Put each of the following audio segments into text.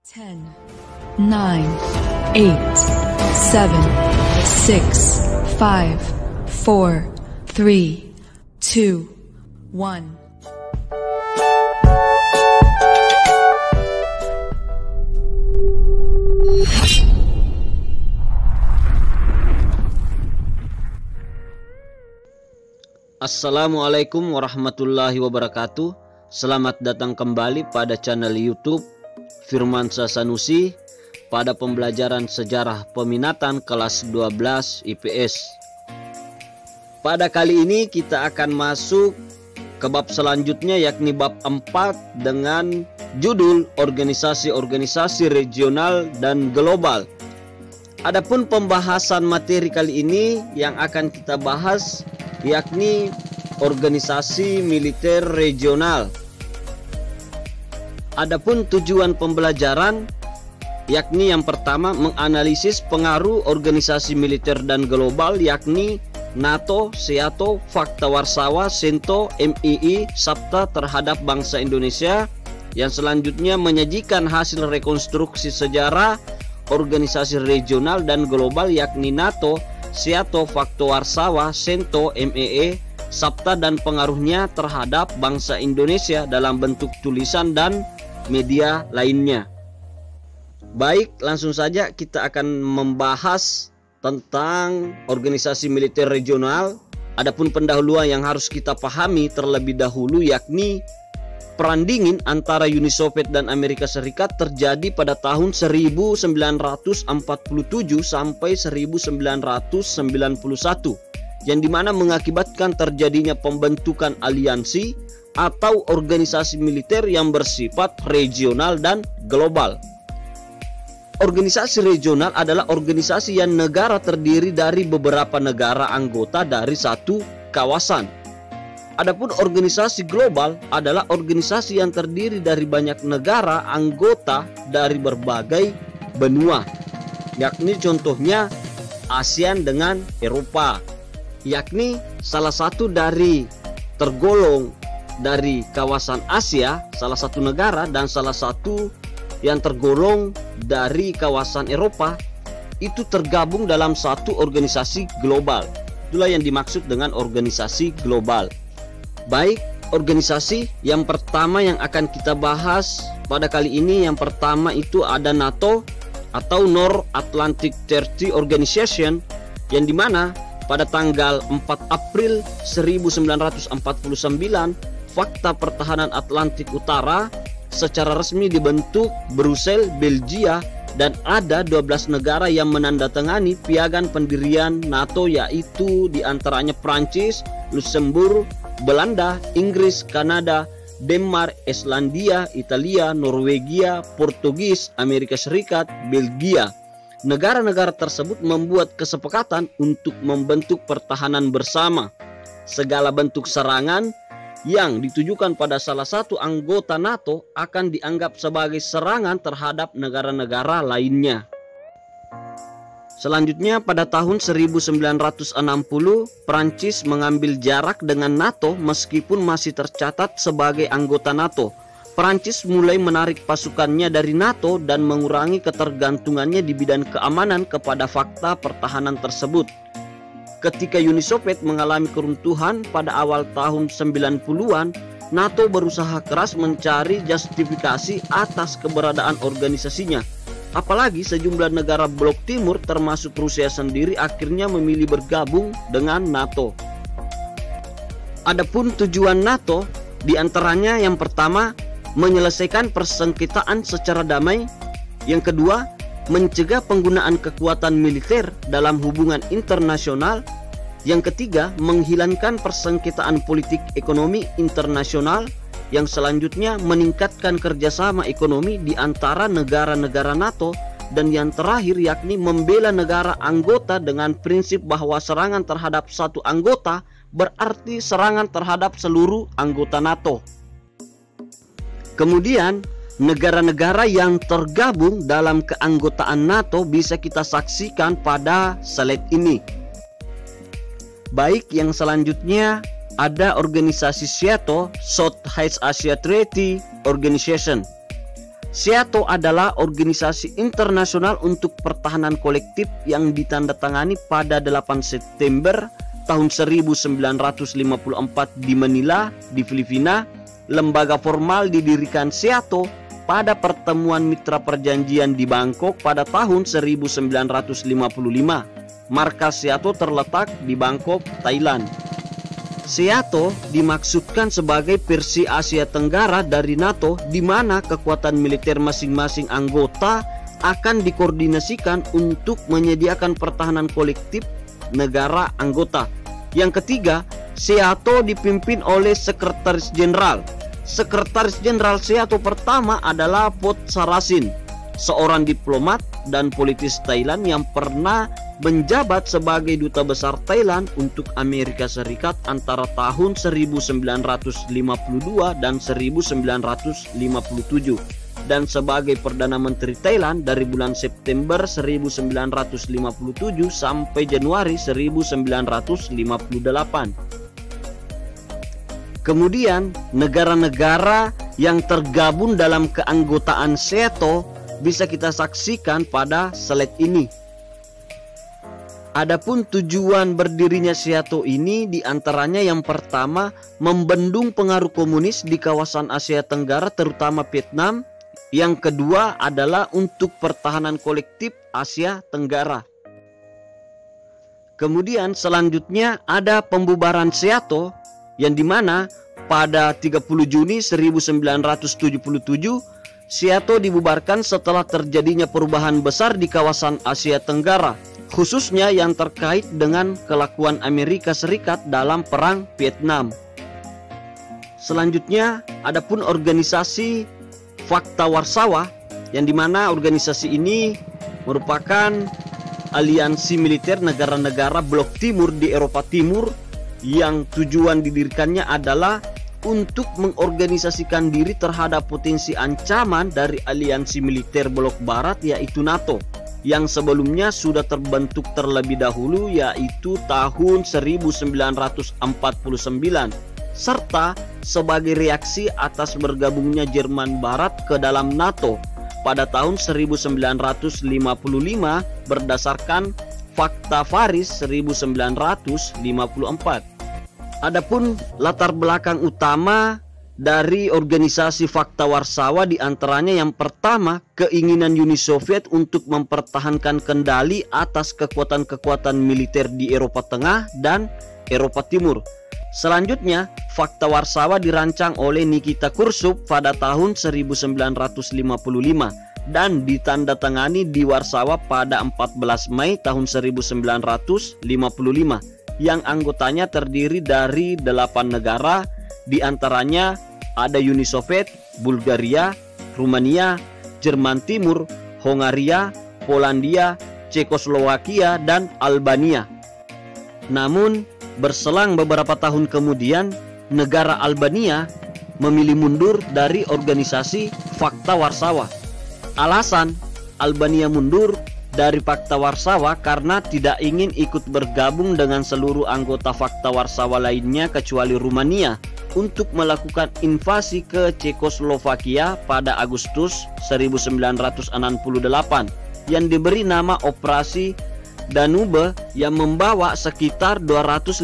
10, 9, 8, 7, 6, 5, 4, 3, 2, 1. Assalamualaikum warahmatullahi wabarakatuh. Selamat datang kembali pada channel YouTube Firmansyah Sanusi pada pembelajaran sejarah peminatan kelas 12 IPS. Pada kali ini kita akan masuk ke bab selanjutnya, yakni bab 4 dengan judul organisasi-organisasi regional dan global. Adapun pembahasan materi kali ini yang akan kita bahas yakni organisasi militer regional. Adapun tujuan pembelajaran yakni yang pertama menganalisis pengaruh organisasi militer dan global yakni NATO, SEATO, Fakta Warsawa, SENTO, MII, SAPTA terhadap bangsa Indonesia. Yang selanjutnya menyajikan hasil rekonstruksi sejarah organisasi regional dan global yakni NATO, SEATO, Fakta Warsawa, SENTO, MII, SAPTA dan pengaruhnya terhadap bangsa Indonesia dalam bentuk tulisan dan media lainnya. Baik, langsung saja kita akan membahas tentang organisasi militer regional. Adapun pendahuluan yang harus kita pahami terlebih dahulu yakni perang dingin antara Uni Soviet dan Amerika Serikat terjadi pada tahun 1947 sampai 1991, yang dimana mengakibatkan terjadinya pembentukan aliansi atau organisasi militer yang bersifat regional dan global. Organisasi regional adalah organisasi yang negara terdiri dari beberapa negara anggota dari satu kawasan. Adapun organisasi global adalah organisasi yang terdiri dari banyak negara anggota dari berbagai benua, yakni contohnya ASEAN dengan Eropa, yakni salah satu dari tergolong dari kawasan Asia, salah satu negara, dan salah satu yang tergolong dari kawasan Eropa itu tergabung dalam satu organisasi global. Itulah yang dimaksud dengan organisasi global. Baik, organisasi yang pertama yang akan kita bahas pada kali ini, yang pertama itu ada NATO atau North Atlantic Treaty Organization, yang dimana pada tanggal 4 April 1949 Fakta Pertahanan Atlantik Utara secara resmi dibentuk Brussels, Belgia, dan ada 12 negara yang menandatangani piagam pendirian NATO, yaitu diantaranya Prancis, Luxembourg, Belanda, Inggris, Kanada, Denmark, Islandia, Italia, Norwegia, Portugis, Amerika Serikat, Belgia. Negara-negara tersebut membuat kesepakatan untuk membentuk pertahanan bersama. Segala bentuk serangan yang ditujukan pada salah satu anggota NATO akan dianggap sebagai serangan terhadap negara-negara lainnya. Selanjutnya pada tahun 1960 Prancis mengambil jarak dengan NATO meskipun masih tercatat sebagai anggota NATO. Prancis mulai menarik pasukannya dari NATO dan mengurangi ketergantungannya di bidang keamanan kepada fakta pertahanan tersebut. Ketika Uni Soviet mengalami keruntuhan pada awal tahun 90-an, NATO berusaha keras mencari justifikasi atas keberadaan organisasinya. Apalagi sejumlah negara blok timur termasuk Rusia sendiri akhirnya memilih bergabung dengan NATO. Adapun tujuan NATO diantaranya yang pertama menyelesaikan persengketaan secara damai, yang kedua mencegah penggunaan kekuatan militer dalam hubungan internasional, yang ketiga menghilangkan persengketaan politik ekonomi internasional, yang selanjutnya meningkatkan kerjasama ekonomi di antara negara-negara NATO, dan yang terakhir yakni membela negara anggota dengan prinsip bahwa serangan terhadap satu anggota berarti serangan terhadap seluruh anggota NATO. Kemudian negara-negara yang tergabung dalam keanggotaan NATO bisa kita saksikan pada slide ini. Baik, yang selanjutnya ada organisasi SEATO, South East Asia Treaty Organization. SEATO adalah organisasi internasional untuk pertahanan kolektif yang ditandatangani pada 8 September tahun 1954 di Manila, di Filipina. Lembaga formal didirikan SEATO pada pertemuan mitra perjanjian di Bangkok pada tahun 1955. Markas SEATO terletak di Bangkok, Thailand. SEATO dimaksudkan sebagai versi Asia Tenggara dari NATO, di mana kekuatan militer masing-masing anggota akan dikoordinasikan untuk menyediakan pertahanan kolektif negara anggota. Yang ketiga, SEATO dipimpin oleh Sekretaris Jenderal. Sekretaris Jenderal SEATO pertama adalah Pot Sarasin, seorang diplomat dan politis Thailand yang pernah menjabat sebagai duta besar Thailand untuk Amerika Serikat antara tahun 1952 dan 1957 dan sebagai Perdana Menteri Thailand dari bulan September 1957 sampai Januari 1958. Kemudian negara-negara yang tergabung dalam keanggotaan SEATO bisa kita saksikan pada slide ini. Adapun tujuan berdirinya SEATO ini diantaranya yang pertama membendung pengaruh komunis di kawasan Asia Tenggara terutama Vietnam. Yang kedua adalah untuk pertahanan kolektif Asia Tenggara. Kemudian selanjutnya ada pembubaran SEATO yang dimana pada 30 Juni 1977 SEATO dibubarkan setelah terjadinya perubahan besar di kawasan Asia Tenggara, khususnya yang terkait dengan kelakuan Amerika Serikat dalam Perang Vietnam. Selanjutnya, adapun organisasi Fakta Warsawa, yang dimana organisasi ini merupakan aliansi militer negara-negara blok timur di Eropa Timur, yang tujuan didirikannya adalah untuk mengorganisasikan diri terhadap potensi ancaman dari aliansi militer blok barat, yaitu NATO, yang sebelumnya sudah terbentuk terlebih dahulu, yaitu tahun 1949, serta sebagai reaksi atas bergabungnya Jerman Barat ke dalam NATO pada tahun 1955 berdasarkan Fakta Paris 1954. Adapun latar belakang utama dari organisasi Fakta Warsawa diantaranya yang pertama, keinginan Uni Soviet untuk mempertahankan kendali atas kekuatan-kekuatan militer di Eropa Tengah dan Eropa Timur. Selanjutnya, Fakta Warsawa dirancang oleh Nikita Khrushchev pada tahun 1955 dan ditandatangani di Warsawa pada 14 Mei tahun 1955, yang anggotanya terdiri dari 8 negara, diantaranya ada Uni Soviet, Bulgaria, Rumania, Jerman Timur, Hongaria, Polandia, Cekoslowakia, dan Albania. Namun, berselang beberapa tahun kemudian, negara Albania memilih mundur dari organisasi Fakta Warsawa. Alasan Albania mundur dari Fakta Warsawa karena tidak ingin ikut bergabung dengan seluruh anggota Fakta Warsawa lainnya kecuali Rumania untuk melakukan invasi ke Cekoslovakia pada Agustus 1968 yang diberi nama Operasi Danube, yang membawa sekitar 250.000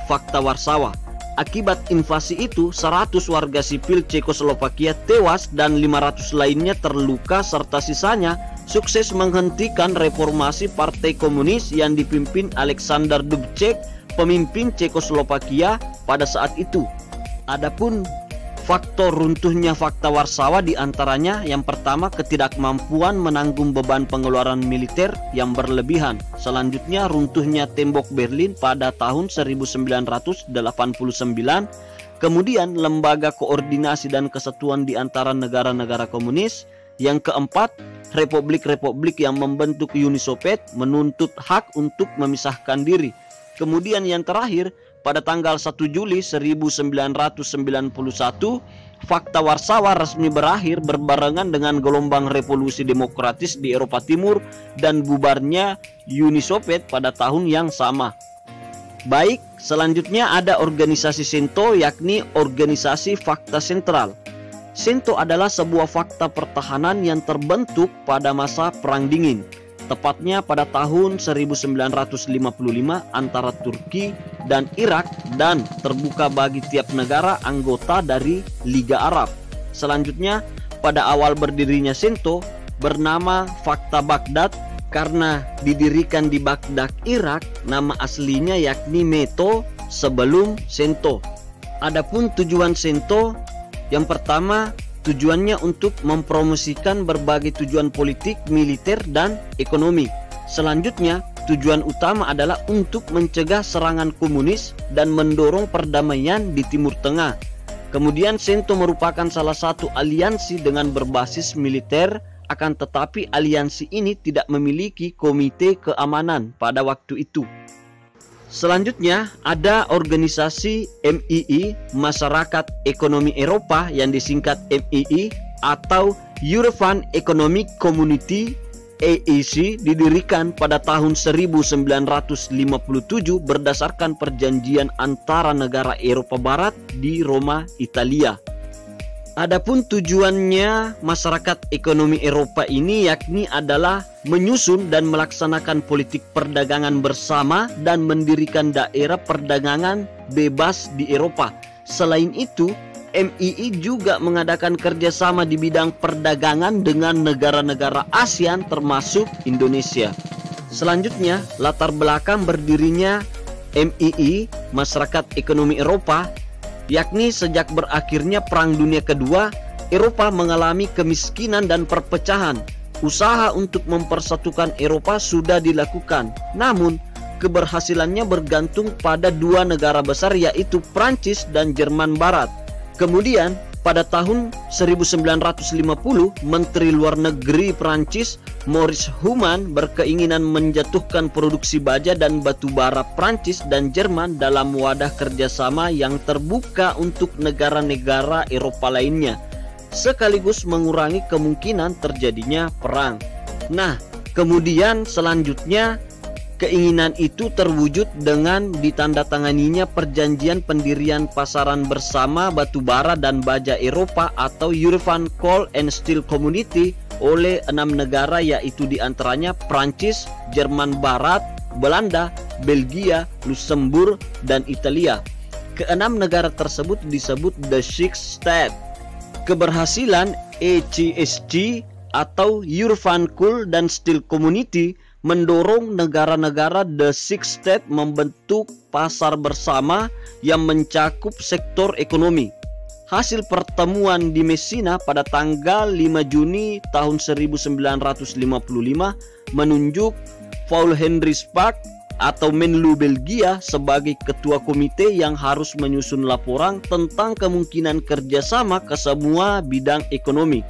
Fakta Warsawa. Akibat invasi itu, 100 warga sipil Cekoslovakia tewas dan 500 lainnya terluka, serta sisanya sukses menghentikan reformasi Partai Komunis yang dipimpin Alexander Dubček, pemimpin Cekoslovakia pada saat itu. Adapun faktor runtuhnya Fakta Warsawa diantaranya yang pertama, ketidakmampuan menanggung beban pengeluaran militer yang berlebihan. Selanjutnya, runtuhnya tembok Berlin pada tahun 1989. Kemudian, lembaga koordinasi dan kesatuan di antara negara-negara komunis. Yang keempat, republik-republik yang membentuk Uni Soviet menuntut hak untuk memisahkan diri. Kemudian yang terakhir, pada tanggal 1 Juli 1991, Fakta Warsawa resmi berakhir berbarengan dengan gelombang revolusi demokratis di Eropa Timur dan bubarnya Uni Soviet pada tahun yang sama. Baik, selanjutnya ada organisasi SEATO, yakni Organisasi Fakta Sentral. SENTO adalah sebuah fakta pertahanan yang terbentuk pada masa Perang Dingin, tepatnya pada tahun 1955 antara Turki dan Irak, dan terbuka bagi tiap negara anggota dari Liga Arab. Selanjutnya, pada awal berdirinya SENTO bernama Fakta Baghdad karena didirikan di Baghdad, Irak. Nama aslinya yakni METO sebelum SENTO. Adapun tujuan SENTO, yang pertama, tujuannya untuk mempromosikan berbagai tujuan politik, militer, dan ekonomi. Selanjutnya, tujuan utama adalah untuk mencegah serangan komunis dan mendorong perdamaian di Timur Tengah. Kemudian SENTO merupakan salah satu aliansi dengan berbasis militer, akan tetapi aliansi ini tidak memiliki komite keamanan pada waktu itu. Selanjutnya ada organisasi MII, Masyarakat Ekonomi Eropa yang disingkat MII, atau European Economic Community (EEC), didirikan pada tahun 1957 berdasarkan perjanjian antara negara Eropa Barat di Roma, Italia. Adapun tujuannya Masyarakat Ekonomi Eropa ini yakni adalah menyusun dan melaksanakan politik perdagangan bersama dan mendirikan daerah perdagangan bebas di Eropa. Selain itu, MII juga mengadakan kerjasama di bidang perdagangan dengan negara-negara ASEAN termasuk Indonesia. Selanjutnya, latar belakang berdirinya MII, Masyarakat Ekonomi Eropa, yakni sejak berakhirnya Perang Dunia Kedua, Eropa mengalami kemiskinan dan perpecahan. Usaha untuk mempersatukan Eropa sudah dilakukan, namun keberhasilannya bergantung pada dua negara besar, yaitu Prancis dan Jerman Barat. Kemudian pada tahun 1950, Menteri Luar Negeri Prancis Maurice Human berkeinginan menjatuhkan produksi baja dan batu bara Prancis dan Jerman dalam wadah kerjasama yang terbuka untuk negara-negara Eropa lainnya, sekaligus mengurangi kemungkinan terjadinya perang. Nah, kemudian selanjutnya keinginan itu terwujud dengan ditandatanganinya perjanjian pendirian pasaran bersama batu bara dan baja Eropa atau European Coal and Steel Community oleh 6 negara, yaitu diantaranya Prancis, Jerman Barat, Belanda, Belgia, Luxembourg, dan Italia. Keenam negara tersebut disebut The Six States. Keberhasilan ECSC atau European Coal and Steel Community mendorong negara-negara The Six States membentuk pasar bersama yang mencakup sektor ekonomi. Hasil pertemuan di Messina pada tanggal 5 Juni tahun 1955 menunjuk Paul Henri Spaak atau Menlu Belgia sebagai ketua komite yang harus menyusun laporan tentang kemungkinan kerjasama ke semua bidang ekonomi.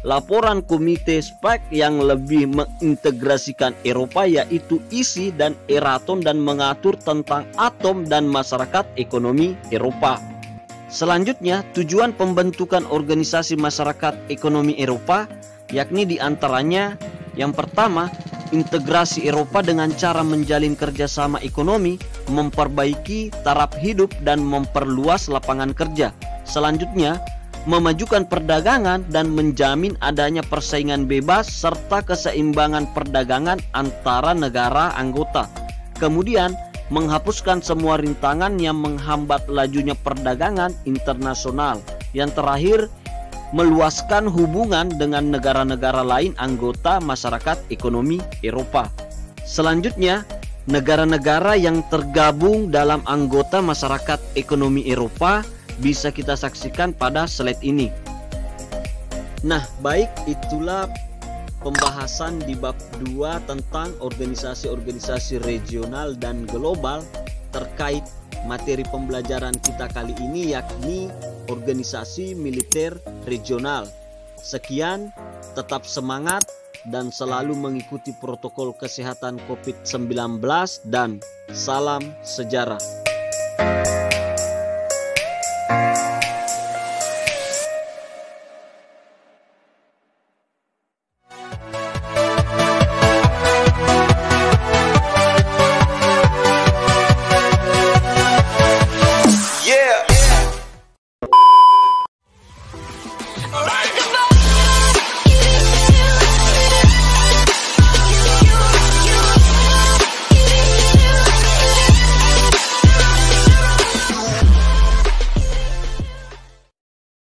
Laporan Komite Spaak yang lebih mengintegrasikan Eropa, yaitu isi dan Euratom, dan mengatur tentang atom dan masyarakat ekonomi Eropa. Selanjutnya, tujuan pembentukan organisasi masyarakat ekonomi Eropa yakni diantaranya yang pertama, integrasi Eropa dengan cara menjalin kerjasama ekonomi, memperbaiki taraf hidup, dan memperluas lapangan kerja. Selanjutnya, memajukan perdagangan dan menjamin adanya persaingan bebas serta keseimbangan perdagangan antara negara anggota. Kemudian, menghapuskan semua rintangan yang menghambat lajunya perdagangan internasional. Yang terakhir, meluaskan hubungan dengan negara-negara lain anggota masyarakat ekonomi Eropa. Selanjutnya, negara-negara yang tergabung dalam anggota masyarakat ekonomi Eropa bisa kita saksikan pada slide ini. Nah, baik, itulah pembahasan di bab 2 tentang organisasi-organisasi regional dan global terkait materi pembelajaran kita kali ini, yakni organisasi militer regional. Sekian, tetap semangat dan selalu mengikuti protokol kesehatan COVID-19 dan salam sejarah.